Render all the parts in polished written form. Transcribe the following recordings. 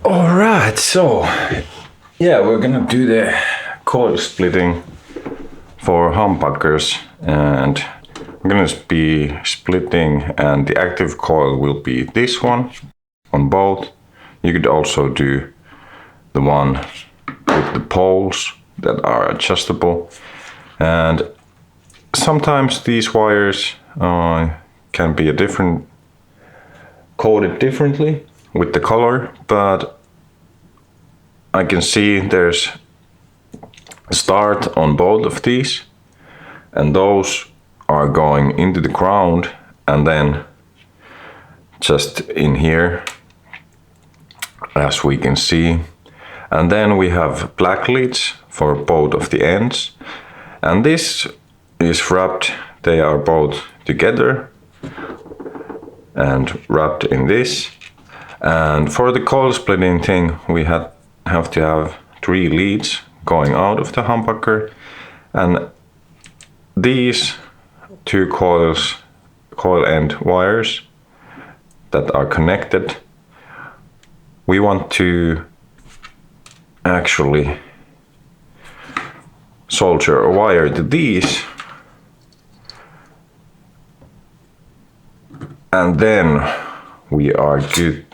All right, so yeah, we're gonna do the coil splitting for humbuckers, and we're gonna be splitting, and the active coil will be this one on both. You could also do the one with the poles that are adjustable, and sometimes these wires can be coated differently with the color, but I can see there's a start on both of these, and those are going into the ground and then just in here, as we can see. And then we have black leads for both of the ends, and this is wrapped, they are both together and wrapped in this. And for the coil splitting thing, we have to have 3 leads going out of the humbucker, and these 2 coil end wires that are connected, we want to actually solder a wire to these, and then we are good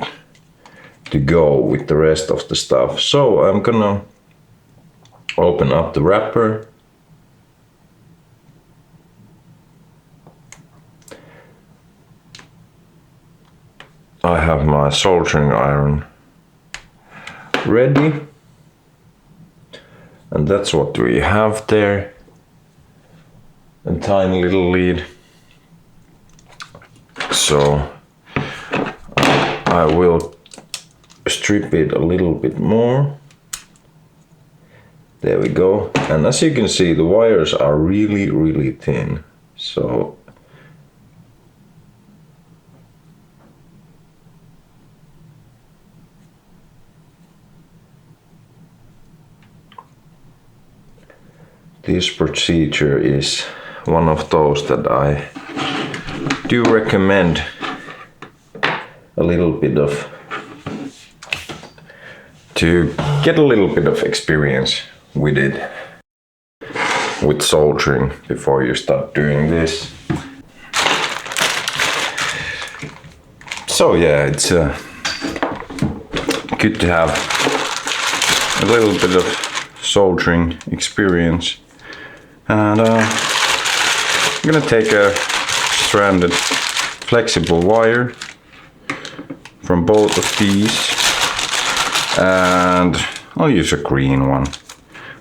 to go with the rest of the stuff. So I'm gonna open up the wrapper. I have my soldering iron ready, and that's what we have there. A tiny little lead. So I will strip it a little bit more. There we go. And as you can see, the wires are really thin. So this procedure is one of those that I do recommend a little bit of, to get a little bit of experience with it, with soldering, before you start doing this. So yeah, it's good to have a little bit of soldering experience. And I'm gonna take a stranded flexible wire from both of these, and I'll use a green one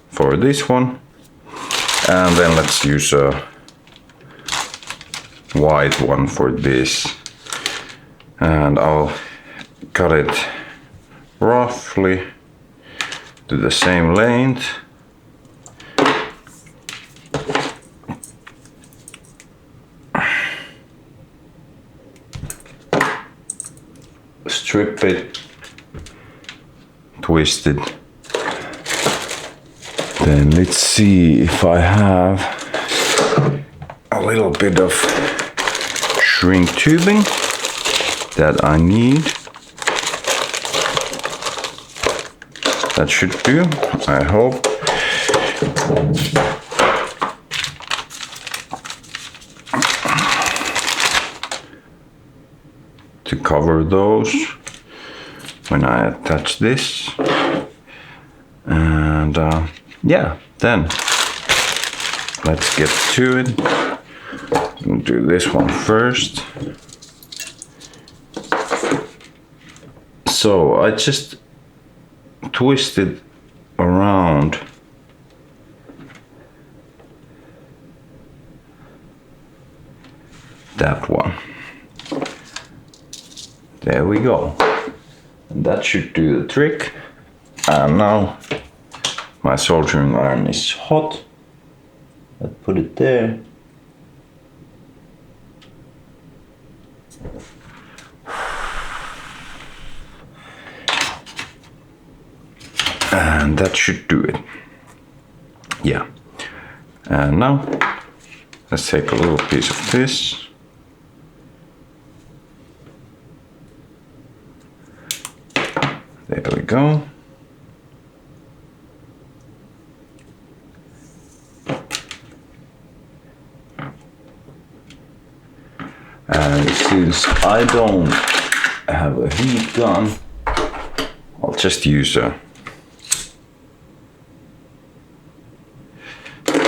for this one, and then let's use a white one for this, and I'll cut it roughly to the same length. Strip it, twist it. Then let's see if I have a little bit of shrink tubing that I need. That should do, I hope. To cover those when I attach this, and yeah, then let's get to it. We'll do this one first. So I just twist it around that one. There we go. And that should do the trick. And now my soldering iron is hot. Let's put it there. And that should do it. Yeah. And now let's take a little piece of this. There we go. And since I don't have a heat gun, I'll just use a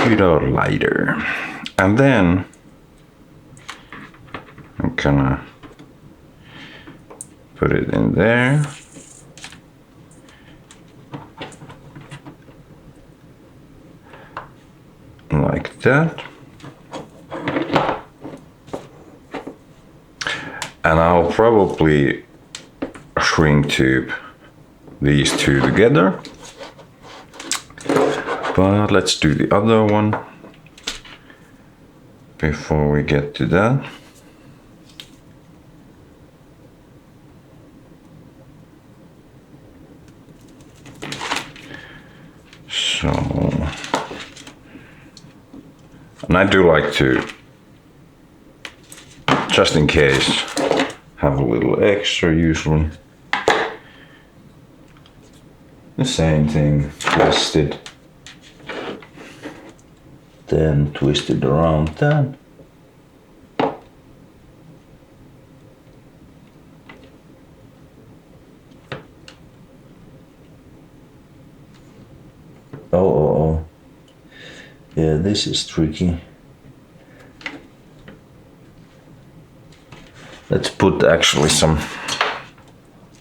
heater lighter. And then I'm gonna put it in there. Like that. And I'll probably shrink tube these two together. But let's do the other one before we get to that. So, and I do like to, just in case, have a little extra usually. The same thing, twisted, then twist it around that. Oh. Yeah, this is tricky. Let's put actually some,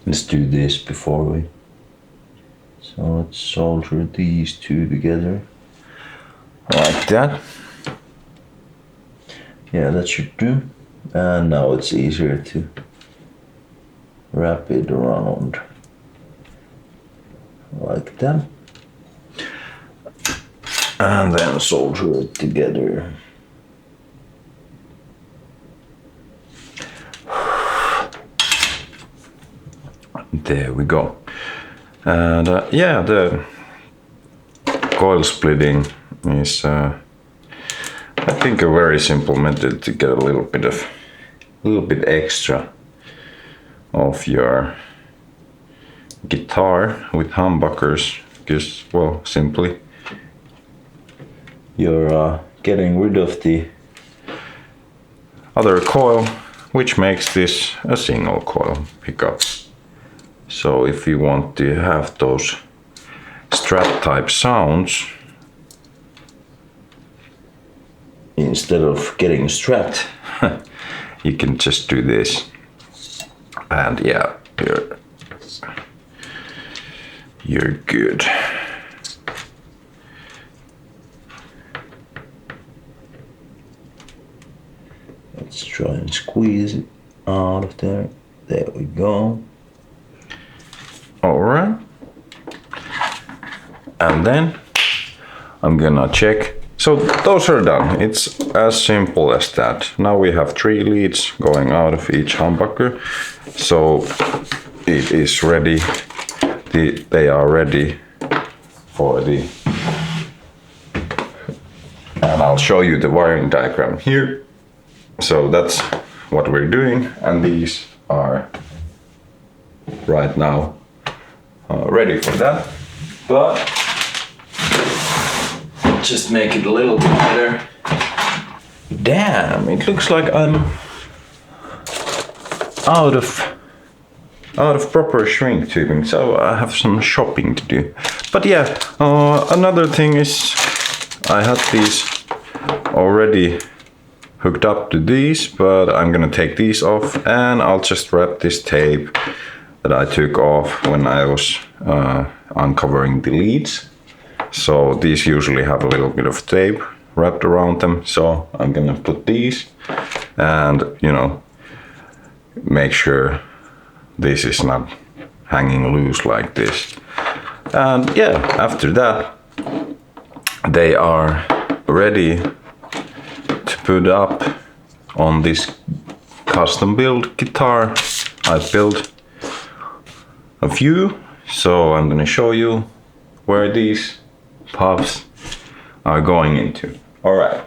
let's do this before we, so let's solder these two together, like that. Yeah, that should do. And now it's easier to wrap it around, like that. And then solder it together. There we go. And yeah, the coil splitting is I think a very simple method to get a little bit extra of your guitar with humbuckers, because, well, simply you're getting rid of the other coil, which makes this a single coil pickup. So if you want to have those Strat type sounds, instead of getting Strat, you can just do this. And yeah, you're good. Let's try and squeeze it out of there. There we go. All right. And then I'm gonna check. So those are done. It's as simple as that. Now we have 3 leads going out of each humbucker. So it is ready. They are ready for the, and I'll show you the wiring diagram here. So that's what we're doing, and these are right now ready for that. But just make it a little bit better. Damn, it looks like I'm out of proper shrink tubing, so I have some shopping to do. But yeah, another thing is I had these already hooked up to these, but I'm gonna take these off, and I'll just wrap this tape that I took off when I was uncovering the leads. So these usually have a little bit of tape wrapped around them, so I'm gonna put these and, you know, make sure this is not hanging loose like this. And yeah, after that they are ready to put up on this custom build guitar. I built a few, so I'm gonna show you where these pops are going into. All right.